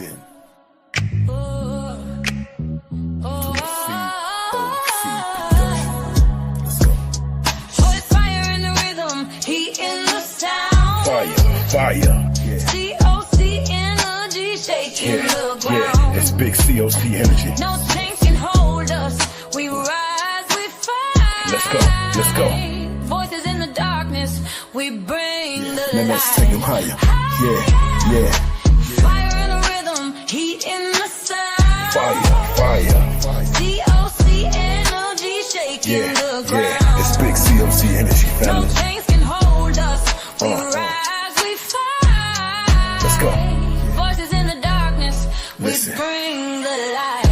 tuned in to the COC production. Let's go. Oh, it's fire in the rhythm, heat in the sound. Fire. COC energy shaking the ground. It's big COC energy. No chains can hold us. We rise, we fight. Let's go. Voices in the darkness, we bring the Now light. let's take them higher. Yeah. Fire in the rhythm, heat in the sound. Fire. COC energy shaking the ground. It's big COC energy, No family. chains can hold us. We rise, we fight. Let's go. Voices in the darkness, we Listen. bring the light.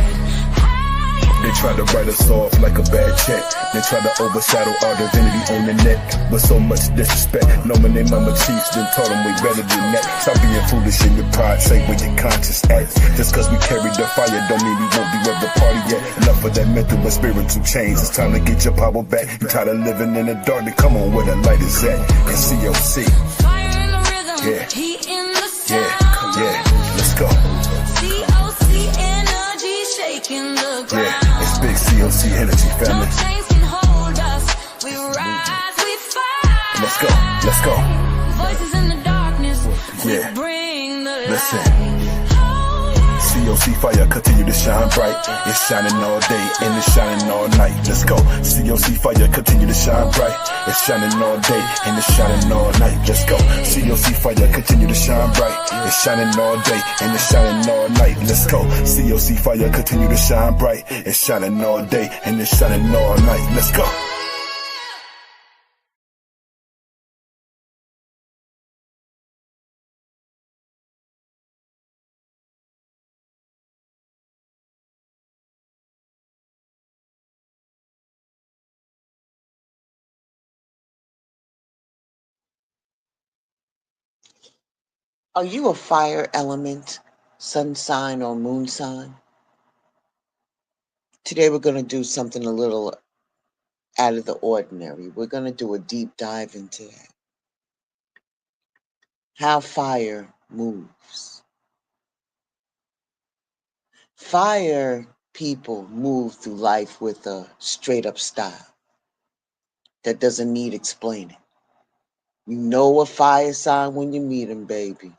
They try to write us off like a bad check. They try to overshadow our divinity on the net. But so much disrespect. Knowing they mama cheats, then taught them we better than that. Stop being foolish in your pride, say where your conscience at. Just cause we carry the fire don't mean we won't be at the party yet. Enough of that mental and spiritual change. It's time to get your power back. You tired of living in the dark, then come on where the light is at. It's COC. Fire in the rhythm, heat in the sound. Let's go. COC energy shaking the ground. It's big COC energy, No family. chains can hold us. We rise, we fight. Let's go. Voices in the darkness, we Yeah. bring the light. Listen. Oh, yeah. COC fire continue to shine bright. It's shining all day and it's shining all night. Let's go. COC fire continue to shine bright. It's shining all day and it's shining all night. Let's go. COC fire continue to shine bright. It's shining all day and it's shining all night. Let's go. COC fire continue to shine bright. It's shining all day and it's shining all night. Let's go. Are you a fire element, sun sign or moon sign? Today we're going to do something a little out of the ordinary. We're going to do a deep dive into that. How fire moves. Fire people move through life with a straight up style that doesn't need explaining. You know a fire sign when you meet them, baby.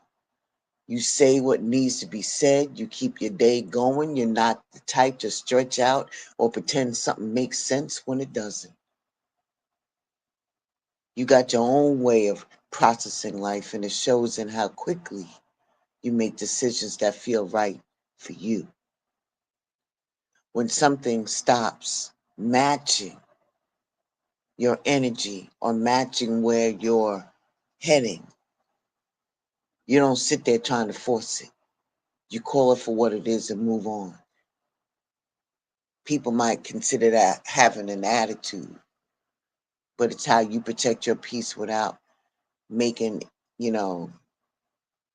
You say what needs to be said. You keep your day going. You're not the type to stretch out or pretend something makes sense when it doesn't. You got your own way of processing life, and it shows in how quickly you make decisions that feel right for you. When something stops matching your energy or matching where you're heading, you don't sit there trying to force it. You call it for what it is and move on. People might consider that having an attitude, but it's how you protect your peace without making,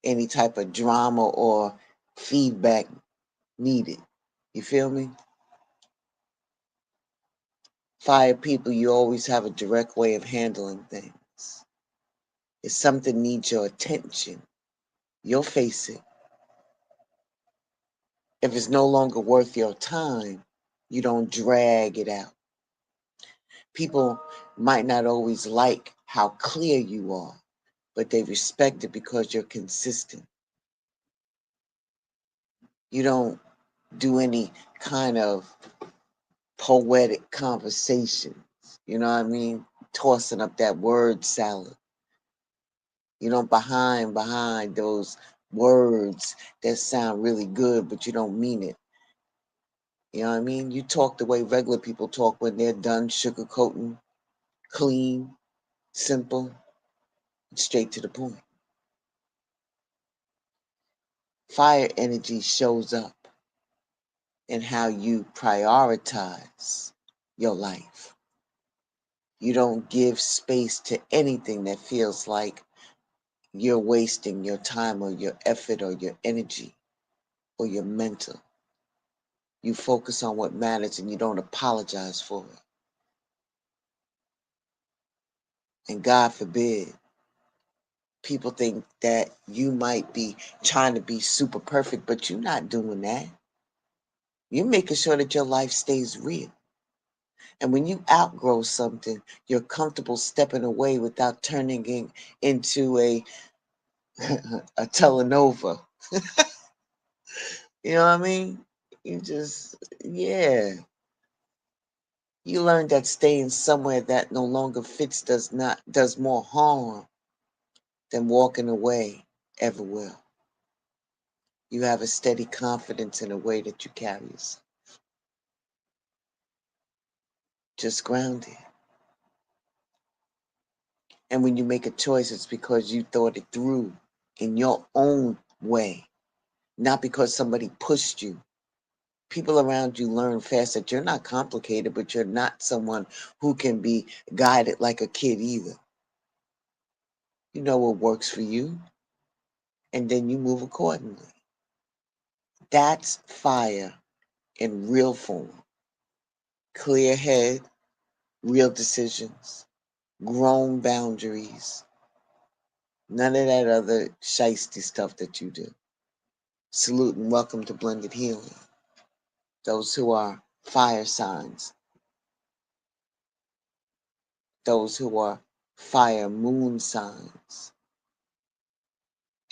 any type of drama or feedback needed. You feel me? Fire people, you always have a direct way of handling things. If something needs your attention, you'll face it. If it's no longer worth your time, you don't drag it out. People might not always like how clear you are, but they respect it because you're consistent. You don't do any kind of poetic conversations, you know what I mean? Tossing up that word salad. You don't behind those words that sound really good, but you don't mean it. You know what I mean? You talk the way regular people talk when they're done sugarcoating, clean, simple, straight to the point. Fire energy shows up in how you prioritize your life. You don't give space to anything that feels like you're wasting your time or your effort or your energy or your mental. You focus on what matters and you don't apologize for it. And God forbid, People think that you might be trying to be super perfect, but you're not doing that. You're making sure that your life stays real. And when you outgrow something, you're comfortable stepping away without turning it into a a telenova. You know what I mean? You just, yeah. You learn that staying somewhere that no longer fits does more harm than walking away ever will. You have a steady confidence in the way that you carry yourself. Just grounded. And when you make a choice, it's because you thought it through in your own way, not because somebody pushed you. People around you learn fast that you're not complicated, but you're not someone who can be guided like a kid either. You know what works for you, and then you move accordingly. That's fire in real form. Clear head, real decisions, grown boundaries, none of that other shiesty stuff that you do. Salute and welcome to Blended Healing. Those who are fire signs, those who are fire moon signs,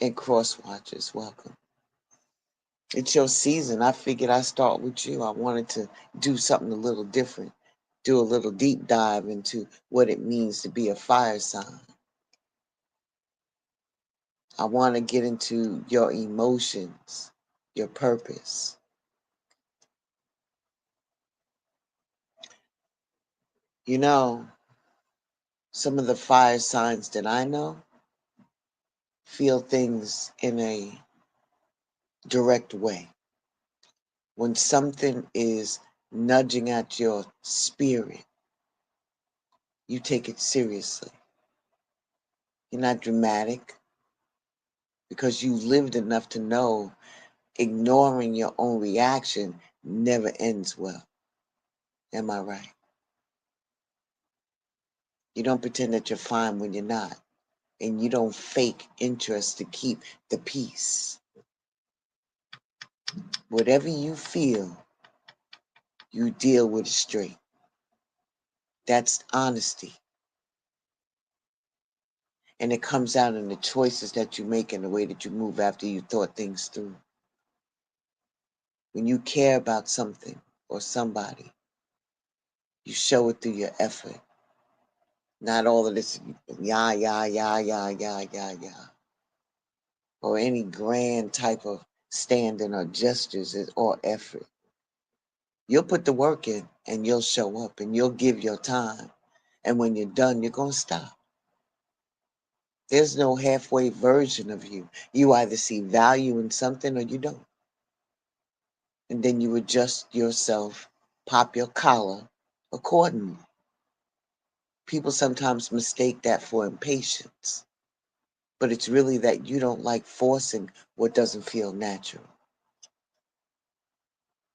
and cross watchers, welcome. It's your season. I figured I'd start with you. I wanted to do something a little different, do a little deep dive into what it means to be a fire sign. I want to get into your emotions, your purpose. You know, some of the fire signs that I know feel things in a direct way. When something is nudging at your spirit, you take it seriously. You're not dramatic because you lived enough to know ignoring your own reaction never ends well. Am I right? You don't pretend that you're fine when you're not. And you don't fake interest to keep the peace. Whatever you feel, you deal with it straight. That's honesty. And it comes out in the choices that you make and the way that you move after you thought things through. When you care about something or somebody, you show it through your effort. Not all of this, yeah, or any grand type of standing or gestures or effort. You'll put the work in and you'll show up and you'll give your time. And when you're done, you're going to stop. There's no halfway version of you. You either see value in something or you don't. And then you adjust yourself, pop your collar accordingly. People sometimes mistake that for impatience, but it's really that you don't like forcing what doesn't feel natural.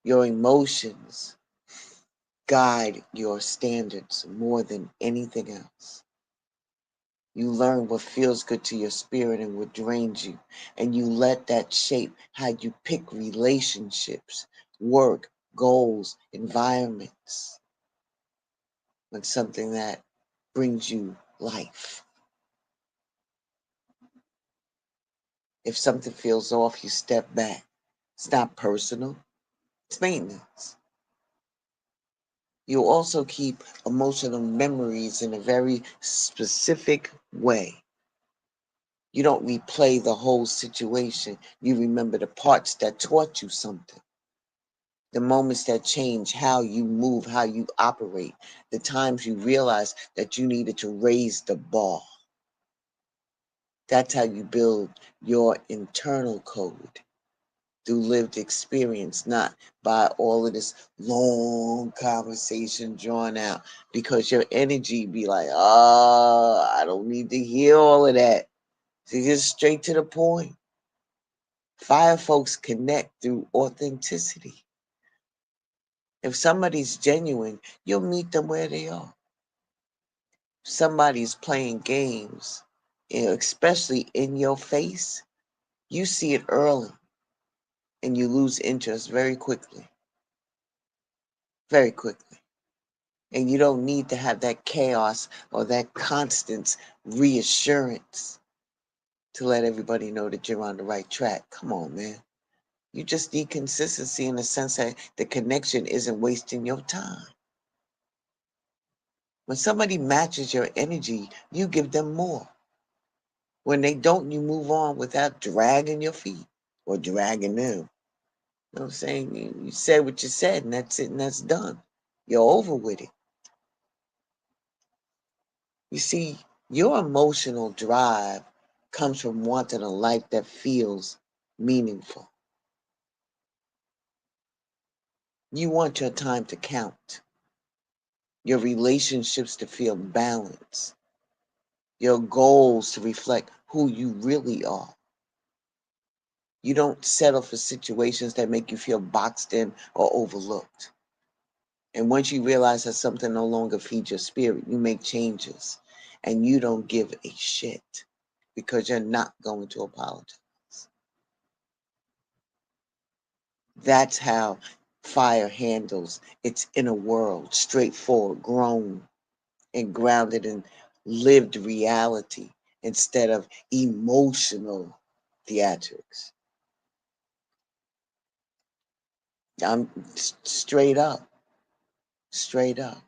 Your emotions guide your standards more than anything else. You learn what feels good to your spirit and what drains you. And you let that shape how you pick relationships, work, goals, environments. When something that brings you life. If something feels off, you step back. It's not personal. It's maintenance. You also keep emotional memories in a very specific way. You don't replay the whole situation. You remember the parts that taught you something. The moments that change how you move, how you operate. The times you realize that you needed to raise the bar. That's how you build your internal code. Through lived experience, not by all of this long conversation drawn out. Because your energy be like, oh, I don't need to hear all of that. So just straight to the point. Fire folks connect through authenticity. If somebody's genuine, you'll meet them where they are. If somebody's playing games, especially in your face, you see it early and you lose interest very quickly. Very quickly. And you don't need to have that chaos or that constant reassurance to let everybody know that you're on the right track. Come on, man. You just need consistency in the sense that the connection isn't wasting your time. When somebody matches your energy, you give them more. When they don't, you move on without dragging your feet or dragging them. You know what I'm saying? You said what you said, and that's it, and that's done. You're over with it. You see, your emotional drive comes from wanting a life that feels meaningful. You want your time to count, your relationships to feel balanced, your goals to reflect who you really are. You don't settle for situations that make you feel boxed in or overlooked. And once you realize that something no longer feeds your spirit, you make changes and you don't give a shit because you're not going to apologize. That's how fire handles its inner world, straightforward, grown, and grounded in lived reality instead of emotional theatrics. I'm straight up, straight up.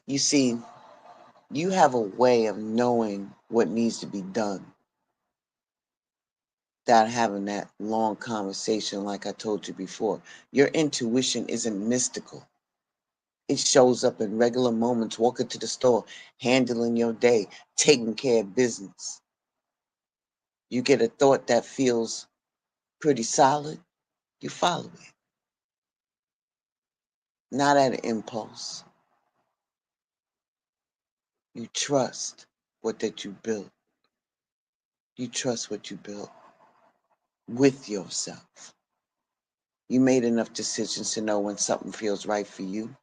You see, you have a way of knowing what needs to be done without having that long conversation like I told you before. Your intuition isn't mystical. It shows up in regular moments, walking to the store, handling your day, taking care of business. You get a thought that feels pretty solid, you follow it. Not at an impulse. You trust what that you built. You trust what you built with yourself. You made enough decisions to know when something feels right for you,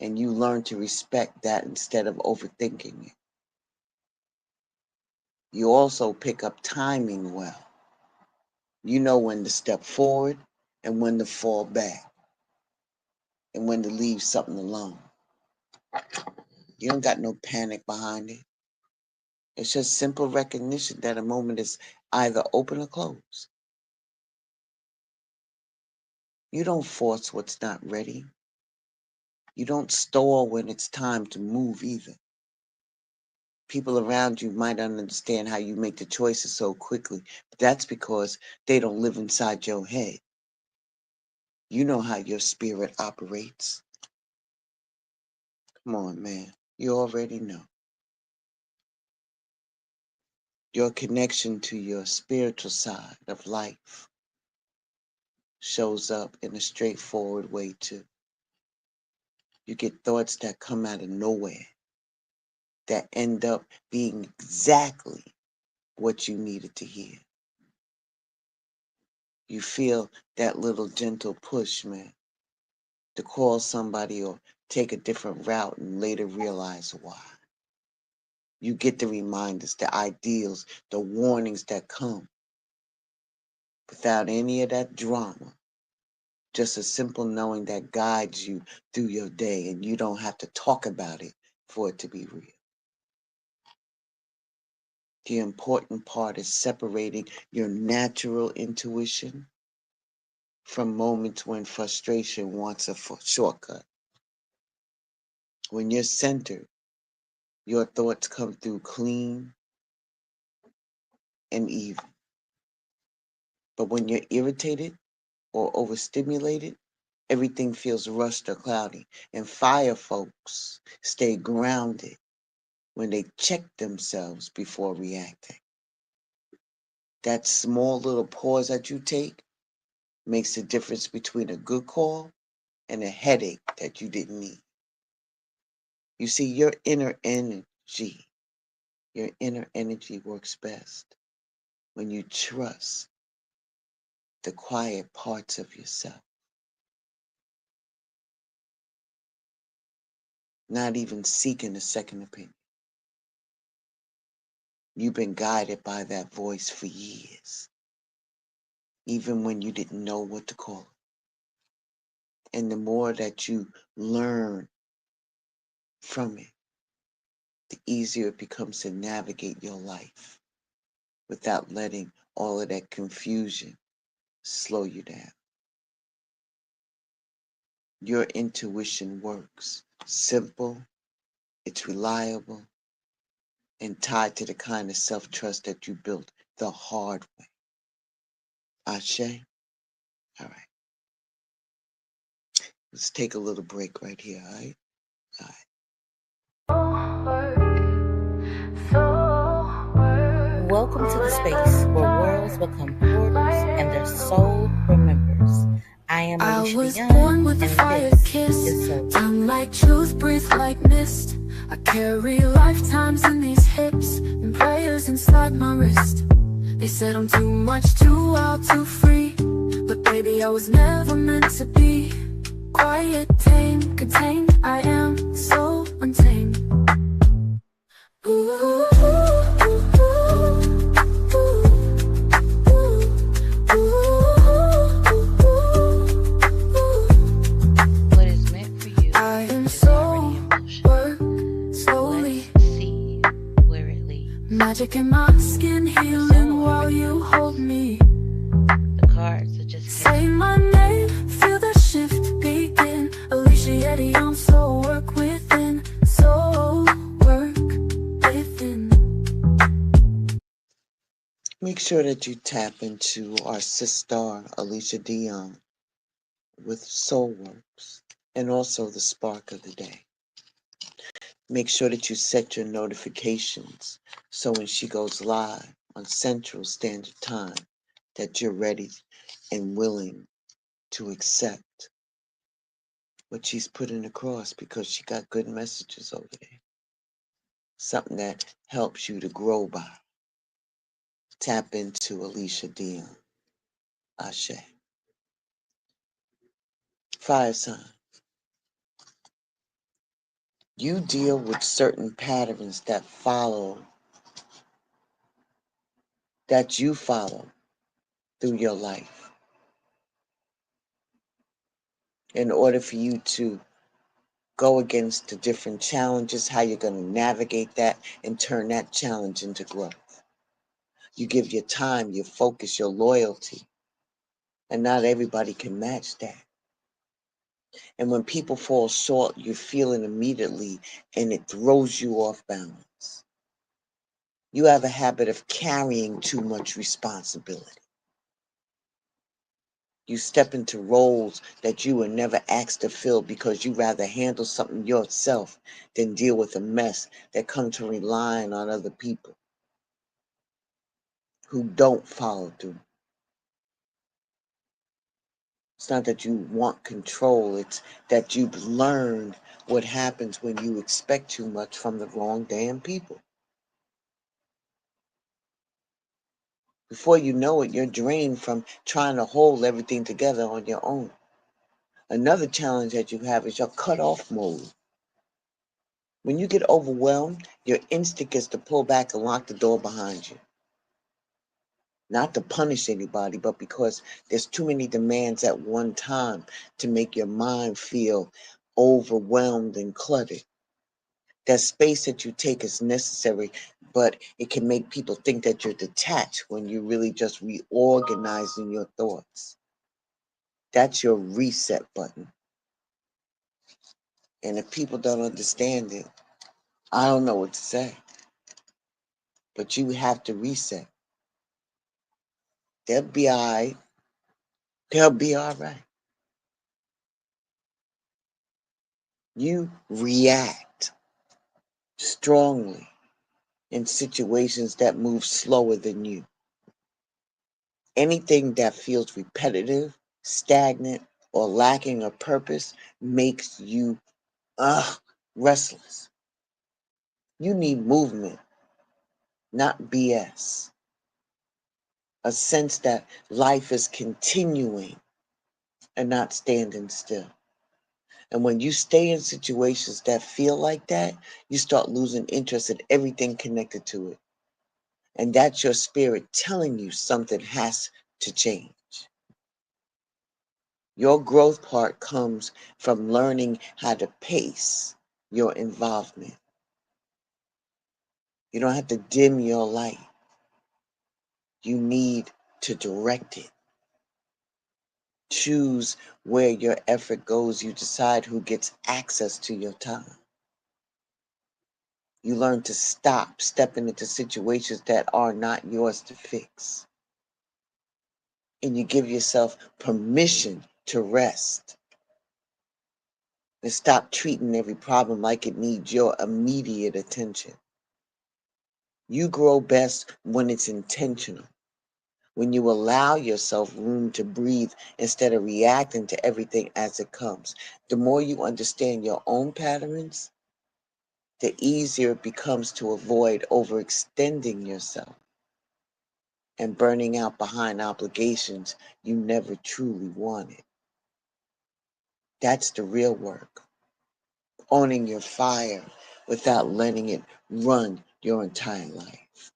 and you learn to respect that instead of overthinking it. You also pick up timing well. You know when to step forward and when to fall back and when to leave something alone. You don't got no panic behind it. It's just simple recognition that a moment is either open or closed. You don't force what's not ready. You don't stall when it's time to move either. People around you might not understand how you make the choices so quickly, but that's because they don't live inside your head. You know how your spirit operates. Come on, man. You already know. Your connection to your spiritual side of life shows up in a straightforward way, too. You get thoughts that come out of nowhere that end up being exactly what you needed to hear. You feel that little gentle push, man, to call somebody or take a different route and later realize why. You get the reminders, the ideals, the warnings that come without any of that drama. Just a simple knowing that guides you through your day and you don't have to talk about it for it to be real. The important part is separating your natural intuition from moments when frustration wants a shortcut. When you're centered, your thoughts come through clean and even. But when you're irritated or overstimulated, everything feels rushed or cloudy. And fire folks stay grounded when they check themselves before reacting. That small little pause that you take makes the difference between a good call and a headache that you didn't need. You see, your inner energy works best when you trust the quiet parts of yourself. not even seeking a second opinion. You've been guided by that voice for years, even when you didn't know what to call it. And the more that you learn from it, the easier it becomes to navigate your life without letting all of that confusion slow you down. Your intuition works. Simple, it's reliable, and tied to the kind of self-trust that you built the hard way. Ashe? All right. Let's take a little break right here, all right? All right. Welcome to the space where worlds become portals and their soul remembers. I am Alicia was Young, born with a and fire this kiss, is Soul. tongue like truth, breathe like mist. I carry lifetimes in these hips and prayers inside my wrist. They said I'm too much, too wild, too free, but baby, I was never meant to be. Quiet, tame, contained, I am so untamed. Ooh. What is meant for you I am is so already in motion. work slowly. Let's see where it leads. Magic in my skin, healing while you hold me. The cards are just Say my name, feel the shift begin. Alicia Yeti, I'm so work within. So work within. Make sure that you tap into our sister, Alicia Dion, with Soulworks, and also the Spark of the Day. Make sure that you set your notifications so when she goes live on Central Standard Time, that you're ready and willing to accept what she's putting across, because she got good messages over there. Something that helps you to grow by. Tap into Alicia Dion. Ashe. Fire sign. You deal with certain patterns that you follow through your life. In order for you to go against the different challenges, how you're going to navigate that and turn that challenge into growth. You give your time, your focus, your loyalty, and not everybody can match that. And when people fall short, you feel it immediately, and it throws you off balance. You have a habit of carrying too much responsibility. You step into roles that you were never asked to fill because you rather handle something yourself than deal with a mess that comes from relying on other people who don't follow through. It's not that you want control, it's that you've learned what happens when you expect too much from the wrong damn people. Before you know it, you're drained from trying to hold everything together on your own. Another challenge that you have is your cut-off mode. When you get overwhelmed, your instinct is to pull back and lock the door behind you. Not to punish anybody, but because there's too many demands at one time to make your mind feel overwhelmed and cluttered. That space that you take is necessary, but it can make people think that you're detached when you're really just reorganizing your thoughts. That's your reset button. And if people don't understand it, I don't know what to say. But you have to reset. They'll be all right. They'll be all right. You react strongly in situations that move slower than you. Anything that feels repetitive, stagnant, or lacking a purpose makes you restless. You need movement, not BS. A sense that life is continuing and not standing still. And when you stay in situations that feel like that, you start losing interest in everything connected to it. And that's your spirit telling you something has to change. Your growth part comes from learning how to pace your involvement. You don't have to dim your light. You need to direct it. Choose where your effort goes. You decide who gets access to your time. You learn to stop stepping into situations that are not yours to fix. And you give yourself permission to rest. And stop treating every problem like it needs your immediate attention. You grow best when it's intentional. When you allow yourself room to breathe instead of reacting to everything as it comes. The more you understand your own patterns, the easier it becomes to avoid overextending yourself and burning out behind obligations you never truly wanted. That's the real work. Owning your fire without letting it run your entire life.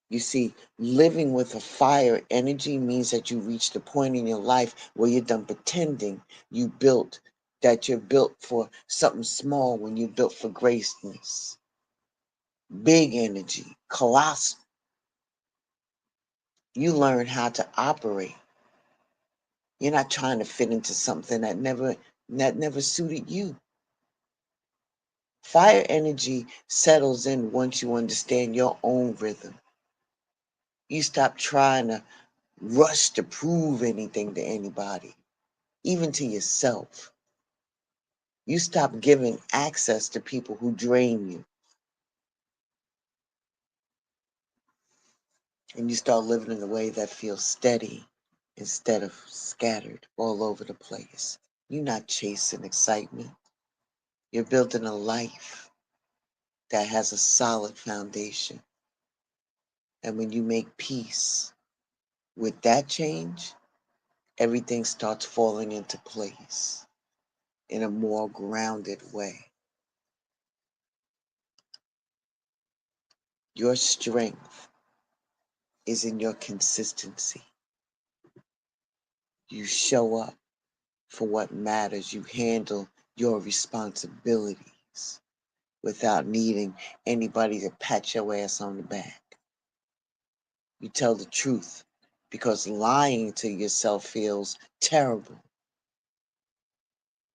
You see, living with a fire energy means that you reach the point in your life where you're done pretending that you're built for something small when you're built for greatness. Big energy, colossal. You learn how to operate. You're not trying to fit into something that never suited you. Fire energy settles in once you understand your own rhythm. You stop trying to rush to prove anything to anybody, even to yourself. You stop giving access to people who drain you. And you start living in a way that feels steady instead of scattered all over the place. You're not chasing excitement. You're building a life that has a solid foundation. And when you make peace with that change, everything starts falling into place in a more grounded way. Your strength is in your consistency. You show up for what matters. You handle your responsibilities without needing anybody to pat your ass on the back. You tell the truth because lying to yourself feels terrible.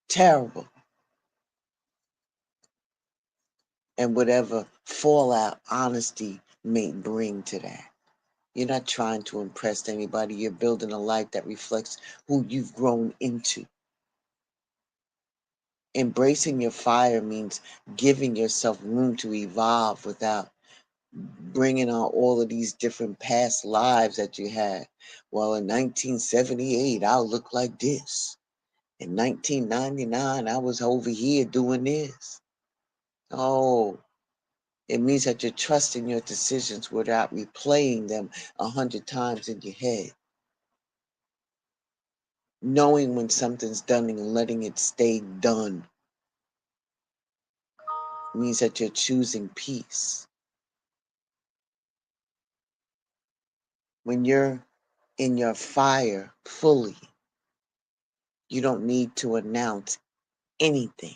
Terrible. And whatever fallout honesty may bring to that. You're not trying to impress anybody. You're building a life that reflects who you've grown into. Embracing your fire means giving yourself room to evolve without bringing on all of these different past lives that you had. Well, in 1978, I'll look like this. In 1999, I was over here doing this. Oh, it means that you're trusting your decisions without replaying them 100 times in your head. Knowing when something's done and letting it stay done means that you're choosing peace. When you're in your fire fully, you don't need to announce anything.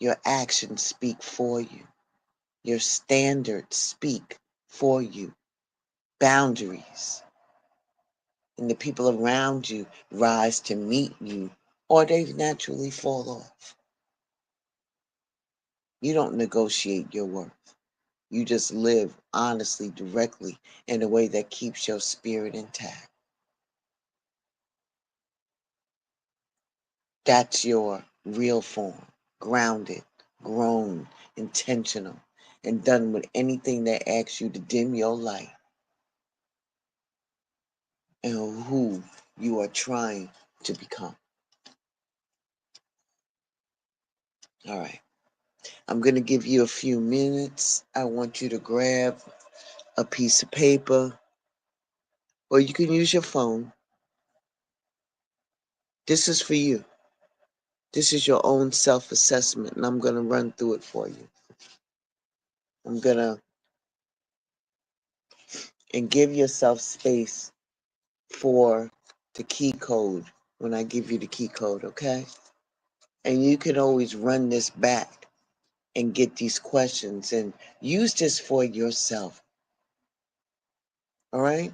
Your actions speak for you. Your standards speak for you. Boundaries. And the people around you rise to meet you, or they naturally fall off. You don't negotiate your worth. You just live honestly, directly, in a way that keeps your spirit intact. That's your real form, grounded, grown, intentional, and done with anything that asks you to dim your light and who you are trying to become. All right. I'm going to give you a few minutes. I want you to grab a piece of paper, or you can use your phone. This is for you. This is your own self-assessment, and I'm going to run through it for you. I'm going to, and give yourself space for the key code when I give you the key code, okay? And you can always run this back and get these questions and use this for yourself, all right?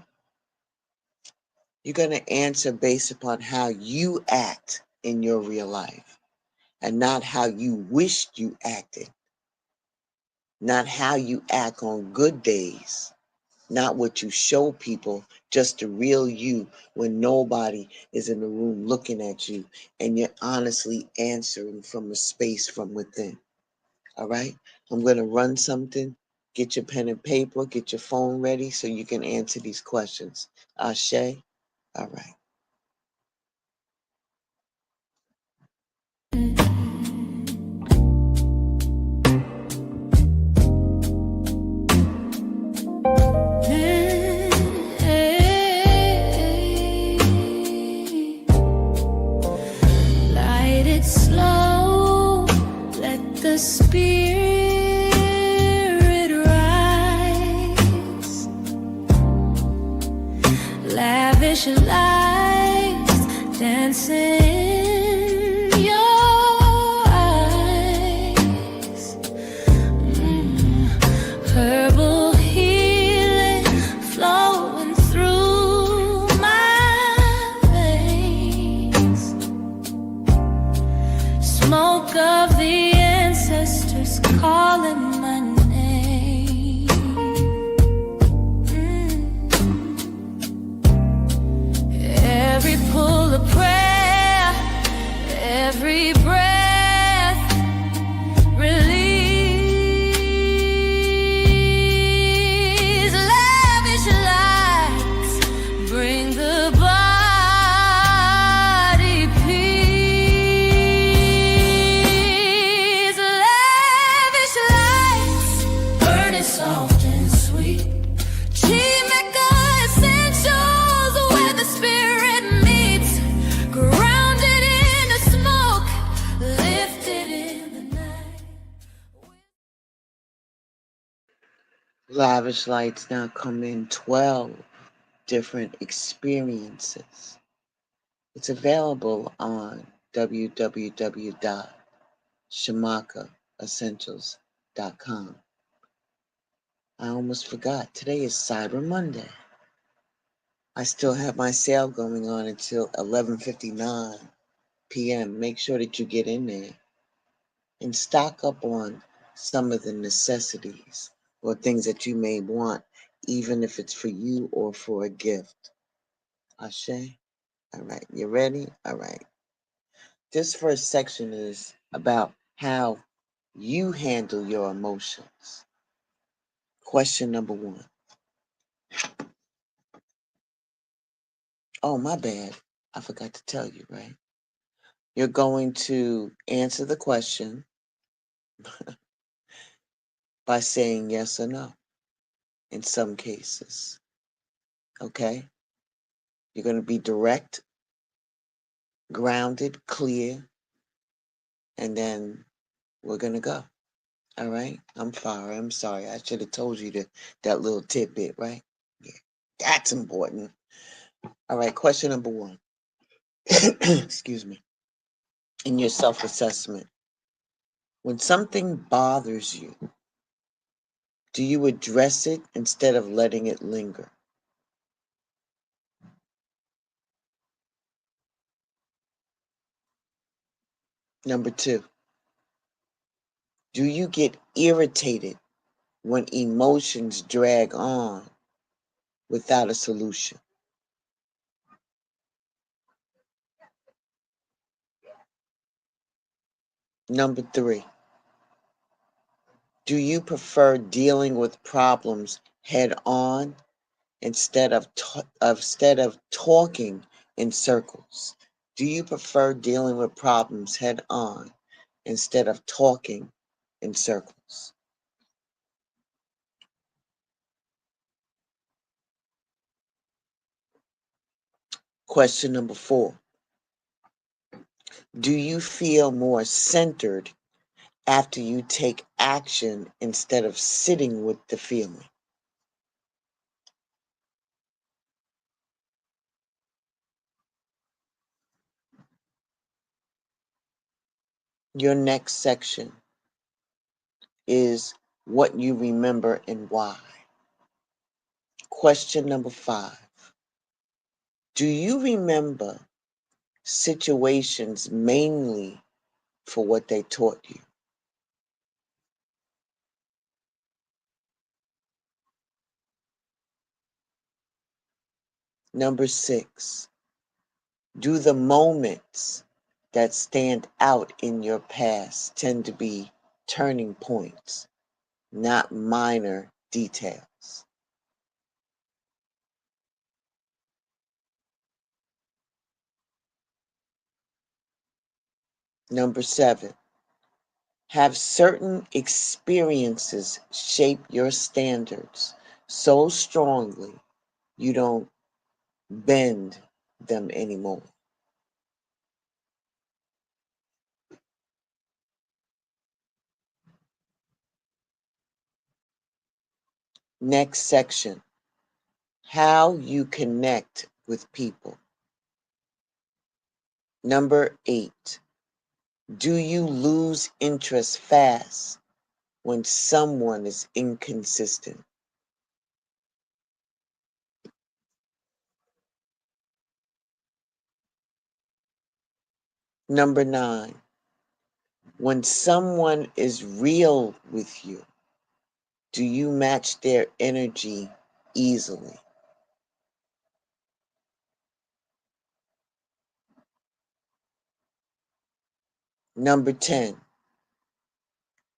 You're going to answer based upon how you act in your real life and not how you wished you acted, not how you act on good days, not what you show people, just the real you when nobody is in the room looking at you and you're honestly answering from a space from within. All right? I'm going to run something. Get your pen and paper, get your phone ready so you can answer these questions. Ashe? All right. Light it slow, let the spirit rise. Lavish lights dancing in your eyes. Herbal healing flowing through my veins. Smoke of the ancestors calling my name. Every pull of prayer, every breath release. Lavish lights bring the body peace. Lavish lights burning soft and sweet. Chimica essentials where the spirit meets. Grounded in the smoke, lifted in the night. Lavish Lights now come in 12 different experiences. It's available on www.shamakaessentials.com. I almost forgot. Today is Cyber Monday. I still have my sale going on until 11:59 p.m. Make sure that you get in there and stock up on some of the necessities or things that you may want, even if it's for you or for a gift. Ashe? All right. You ready? All right. This first section is about how you handle your emotions. Question number 1. Oh, my bad. I forgot to tell you, right? You're going to answer the question by saying yes or no in some cases. Okay? You're going to be direct, grounded, clear, and then we're going to go. All right? I'm sorry. I should have told you that little tidbit, right? Yeah. That's important. All right, question number 1. Excuse me. In your self-assessment, when something bothers you, do you address it instead of letting it linger? Number 2, do you get irritated when emotions drag on without a solution? Number 3, do you prefer dealing with problems head on instead of talking in circles? Do you prefer dealing with problems head on instead of talking in circles? Question number 4. Do you feel more centered after you take action instead of sitting with the feeling? Your next section is what you remember and why. Question number 5. Do you remember situations mainly for what they taught you? Number 6. Do the moments that stand out in your past tend to be turning points, not minor details? Number 7. Have certain experiences shape your standards so strongly you don't bend them anymore? Next section, how you connect with people. Number 8, do you lose interest fast when someone is inconsistent? Number 9, when someone is real with you, do you match their energy easily? Number 10,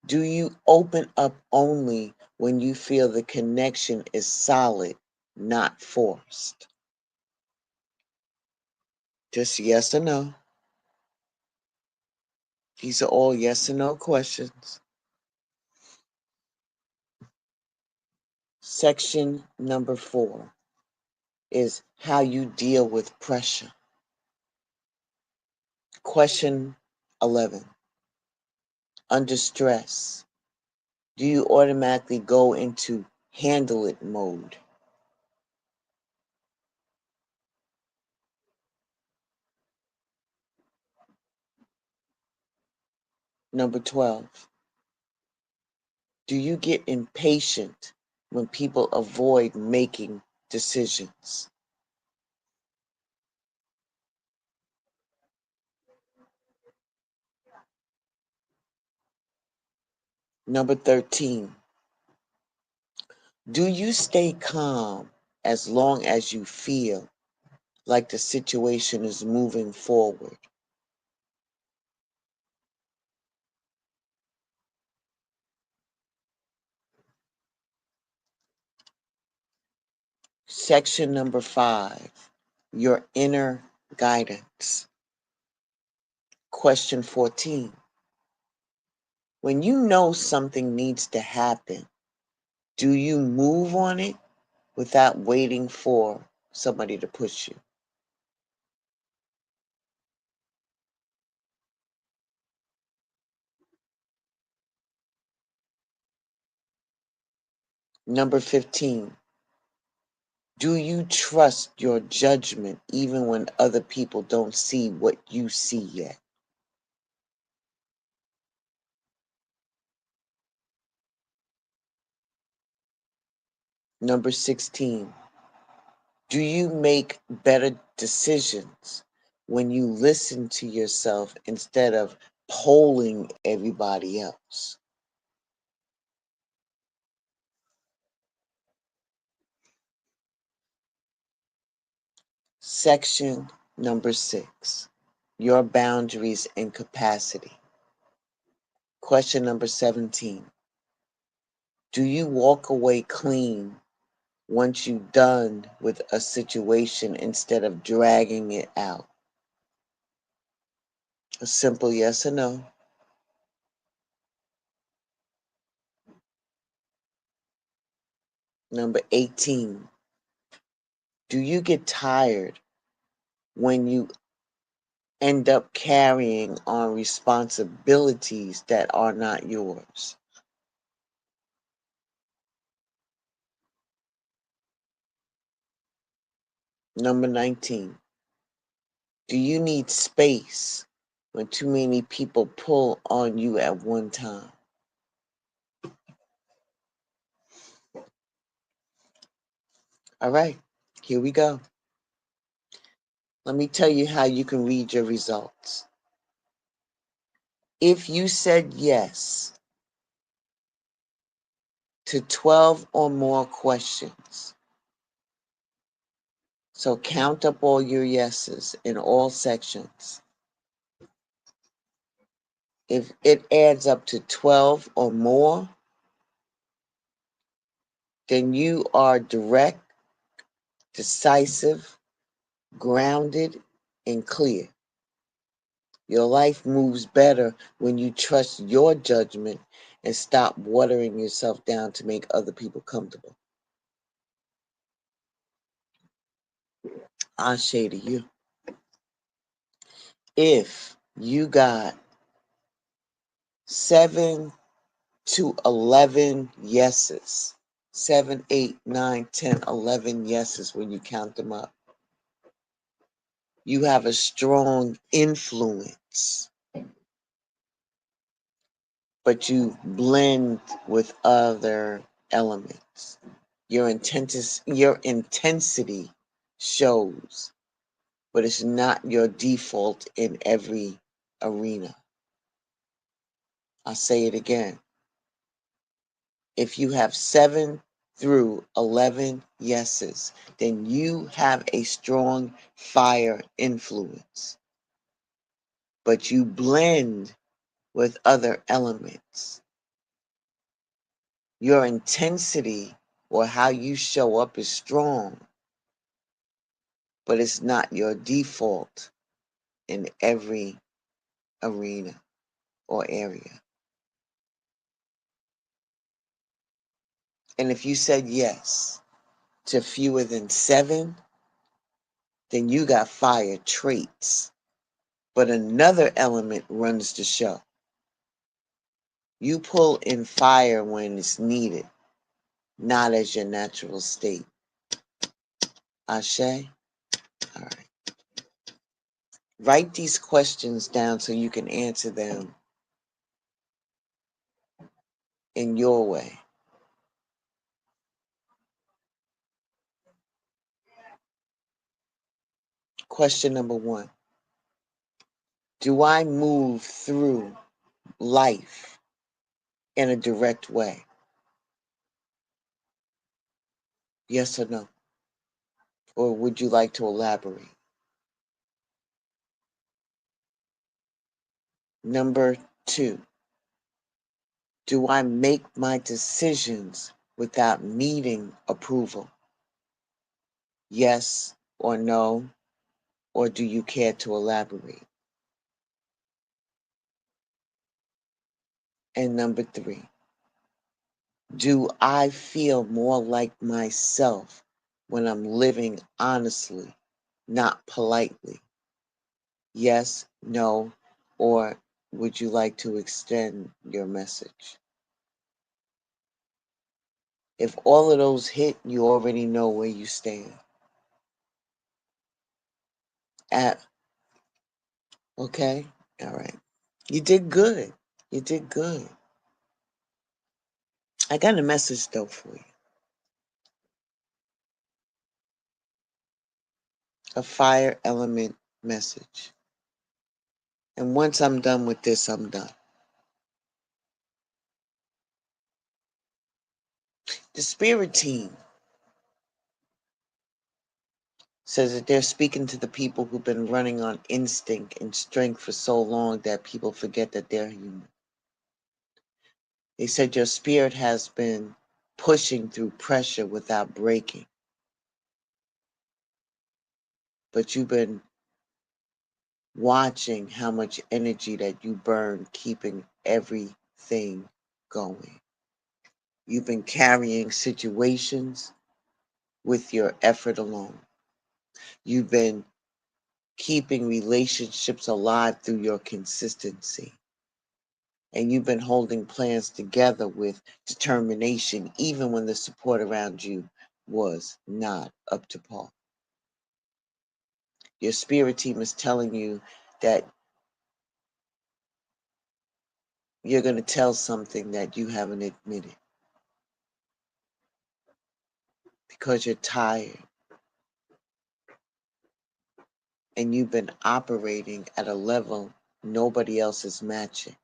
do you open up only when you feel the connection is solid, not forced? Just yes or no. These are all yes or no questions. Section number 4 is how you deal with pressure. Question 11. Under stress, do you automatically go into handle it mode? Number 12. Do you get impatient when people avoid making decisions? Number 13. Do you stay calm as long as you feel like the situation is moving forward? Section number 5, your inner guidance. Question 14. When you know something needs to happen, do you move on it without waiting for somebody to push you? Number 15. Do you trust your judgment even when other people don't see what you see yet? Number 16. Do you make better decisions when you listen to yourself instead of polling everybody else? Section number 6, your boundaries and capacity. Question number 17. Do you walk away clean once you're done with a situation instead of dragging it out? A simple yes or no. Number 18. Do you get tired when you end up carrying on responsibilities that are not yours. Number 19. Do you need space when too many people pull on you at one time? All right, here we go. Let me tell you how you can read your results. If you said yes to 12 or more questions, so count up all your yeses in all sections. If it adds up to 12 or more, then you are direct, decisive, grounded, and clear. Your life moves better when you trust your judgment and stop watering yourself down to make other people comfortable. I'll say to you, if you got 7 to 11 yeses, 7, 8, 9, 10, 11 yeses when you count them up, you have a strong influence, but you blend with other elements. Your intensity shows, but it's not your default in every arena. I'll say it again. If you have 7 through 11 yeses, then you have a strong fire influence, but you blend with other elements. Your intensity or how you show up is strong, but it's not your default in every arena or area. And if you said yes to fewer than 7, then you got fire traits, but another element runs the show. You pull in fire when it's needed, not as your natural state. Ashe? All right. Write these questions down so you can answer them in your way. Question number 1. Do I move through life in a direct way? Yes or no? Or would you like to elaborate? Number 2. Do I make my decisions without needing approval? Yes or no? Or do you care to elaborate? And number 3. Do I feel more like myself when I'm living honestly, not politely? Yes, no, or would you like to extend your message? If all of those hit, you already know where you stand. Okay? All right. You did good. You did good. I got a message though for you. A fire element message. And once I'm done with this, I'm done. The spirit team says that they're speaking to the people who've been running on instinct and strength for so long that people forget that they're human. They said your spirit has been pushing through pressure without breaking, but you've been watching how much energy that you burn keeping everything going. You've been carrying situations with your effort alone. You've been keeping relationships alive through your consistency. And you've been holding plans together with determination, even when the support around you was not up to par. Your spirit team is telling you that you're going to tell something that you haven't admitted because you're tired and you've been operating at a level nobody else is matching.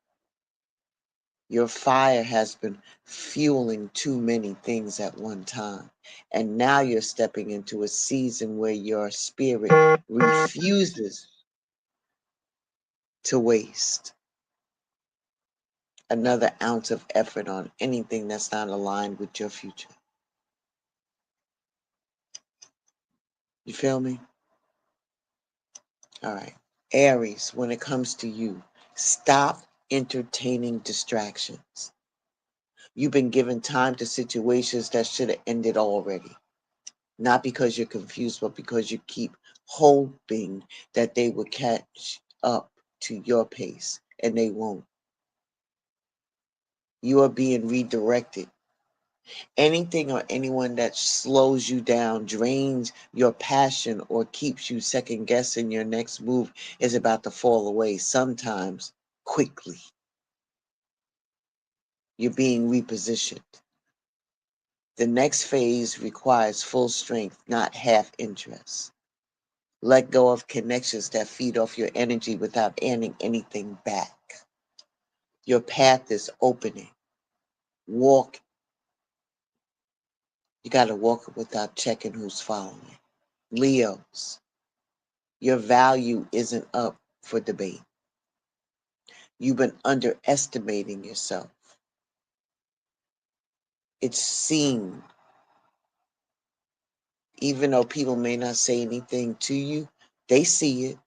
Your fire has been fueling too many things at one time. And now you're stepping into a season where your spirit refuses to waste another ounce of effort on anything that's not aligned with your future. You feel me? All right. Aries, when it comes to you, stop entertaining distractions. You've been given time to situations that should have ended already. Not because you're confused, but because you keep hoping that they will catch up to your pace, and they won't. You are being redirected. Anything or anyone that slows you down, drains your passion, or keeps you second guessing your next move is about to fall away, sometimes quickly. You're being repositioned. The next phase requires full strength, not half interest. Let go of connections that feed off your energy without adding anything back. Your path is opening. Walk. You got to walk it without checking who's following. Leos, your value isn't up for debate. You've been underestimating yourself. It's seen. Even though people may not say anything to you, they see it.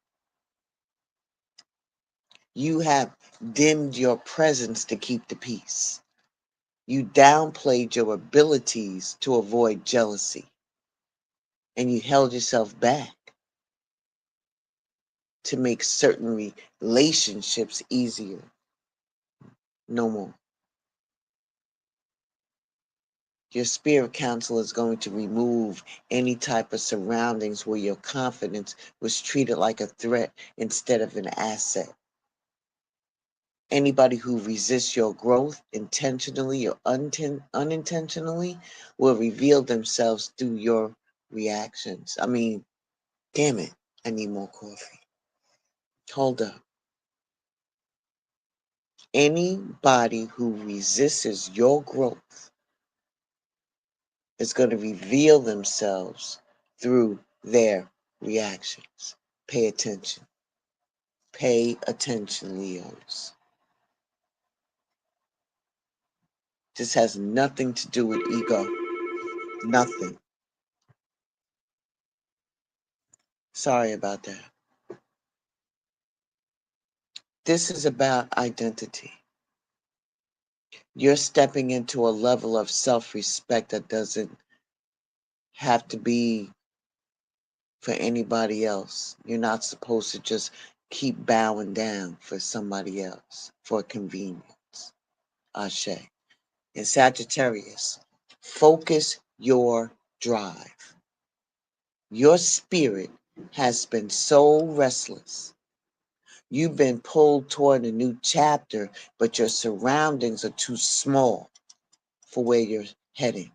You have dimmed your presence to keep the peace. You downplayed your abilities to avoid jealousy. And you held yourself back to make certain relationships easier. No more. Your spirit council is going to remove any type of surroundings where your confidence was treated like a threat instead of an asset. Anybody who resists your growth intentionally or unintentionally will reveal themselves through your reactions. I mean, damn it, I need more coffee. Hold up. Anybody who resists your growth is going to reveal themselves through their reactions. Pay attention. Pay attention, Leos. This has nothing to do with ego. Nothing. Sorry about that. This is about identity. You're stepping into a level of self-respect that doesn't have to be for anybody else. You're not supposed to just keep bowing down for somebody else for convenience. Ashe. In Sagittarius, focus your drive. Your spirit has been so restless. You've been pulled toward a new chapter, but your surroundings are too small for where you're heading.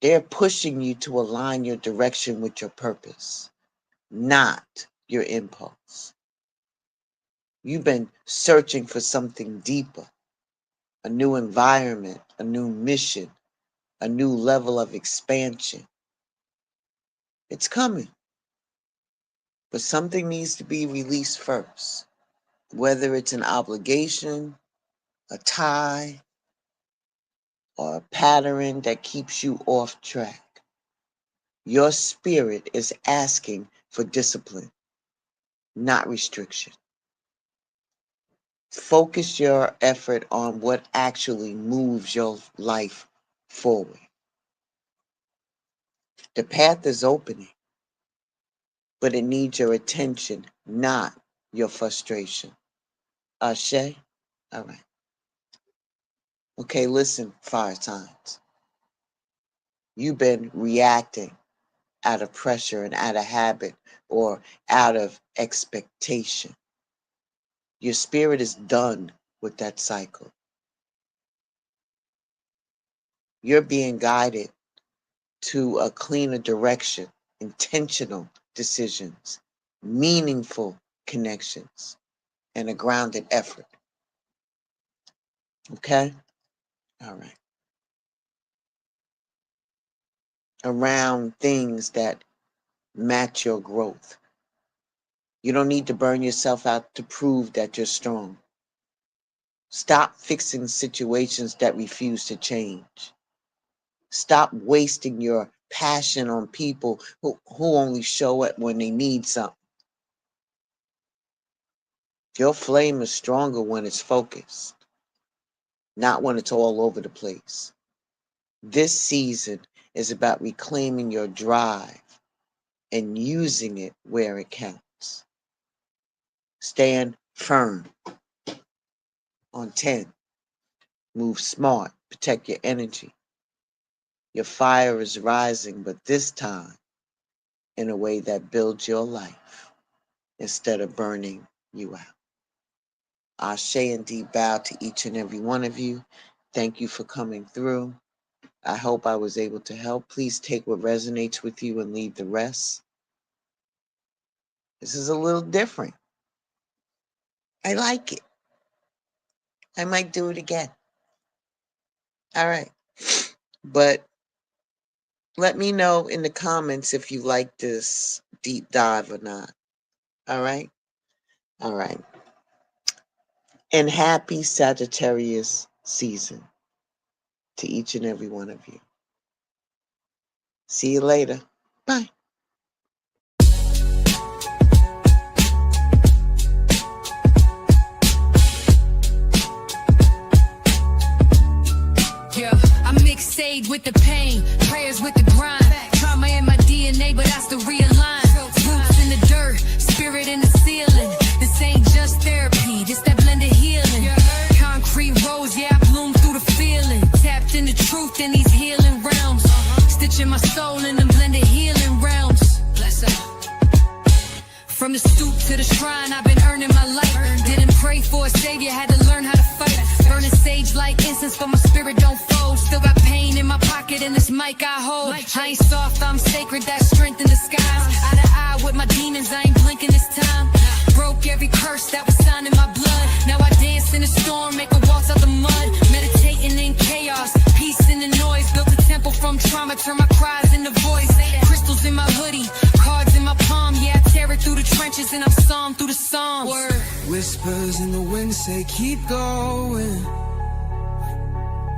They're pushing you to align your direction with your purpose, not your impulse. You've been searching for something deeper, a new environment, a new mission, a new level of expansion. It's coming, but something needs to be released first, whether it's an obligation, a tie, or a pattern that keeps you off track. Your spirit is asking for discipline, not restriction. Focus your effort on what actually moves your life forward. The path is opening. but it needs your attention, not your frustration. Ashe? All right. Okay, listen, fire signs. You've been reacting out of pressure and out of habit or out of expectation. Your spirit is done with that cycle. You're being guided to a cleaner direction, intentional decisions, meaningful connections, and a grounded effort. Okay? All right. Around things that match your growth. You don't need to burn yourself out to prove that you're strong. Stop fixing situations that refuse to change. Stop wasting your passion on people who only show it when they need something. Your flame is stronger when it's focused, not when it's all over the place. This season is about reclaiming your drive and using it where it counts. Stand firm on 10. Move smart. Protect your energy. Your fire is rising, but this time in a way that builds your life instead of burning you out. Ashe and deep bow to each and every one of you. Thank you for coming through. I hope I was able to help. Please take what resonates with you and leave the rest. This is a little different. I like it. I might do it again. All right. But let me know in the comments if you like this deep dive or not. All right? All right. And happy Sagittarius season to each and every one of you. See you later. Bye. Mixed with the pain, prayers with the grind. Trauma in my DNA, but I still realign. Roots in the dirt, spirit in the ceiling. This ain't just therapy, this that blended healing. Concrete rose, yeah, I bloom through the feeling. Tapped in the truth in these healing realms. Stitching my soul in the blended healing realms. Bless up. From the stoop to the shrine, I've been earning my life. Didn't pray for a savior, had to learn how to fight. Burning sage like incense, but my spirit don't fold. Still got pain in my pocket and this mic I hold. I ain't soft, I'm sacred, that's strength in disguise. Eye to eye with my demons, I ain't blinking this time. Broke every curse that was signed in my blood. Now I dance in the storm, make a waltz out the mud. Meditating in chaos, peace in the noise. Built a temple from trauma, turn my cries into voice. Crystals in my hoodie, cards in my palm. Yeah, I tear it through the trenches and I'm psalm through the psalms. Word. Whispers in the wind say keep going.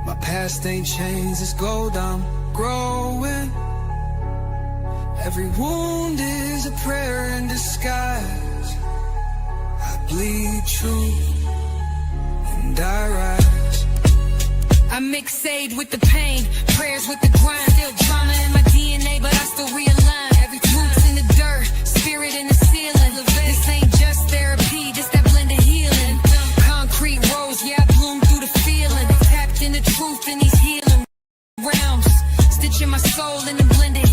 My past ain't changed, it's gold, I'm growing. Every wound is a prayer in disguise. I bleed truth and I rise. I mix sage with the pain, prayers with the grind. Still trauma in my DNA, but I still realign. Every roots in the dirt, spirit in the ceiling. This ain't just therapy, this that blended healing. Concrete rose, yeah, I bloom through the feeling. Tapped in the truth in these healing realms. Stitching my soul in the blended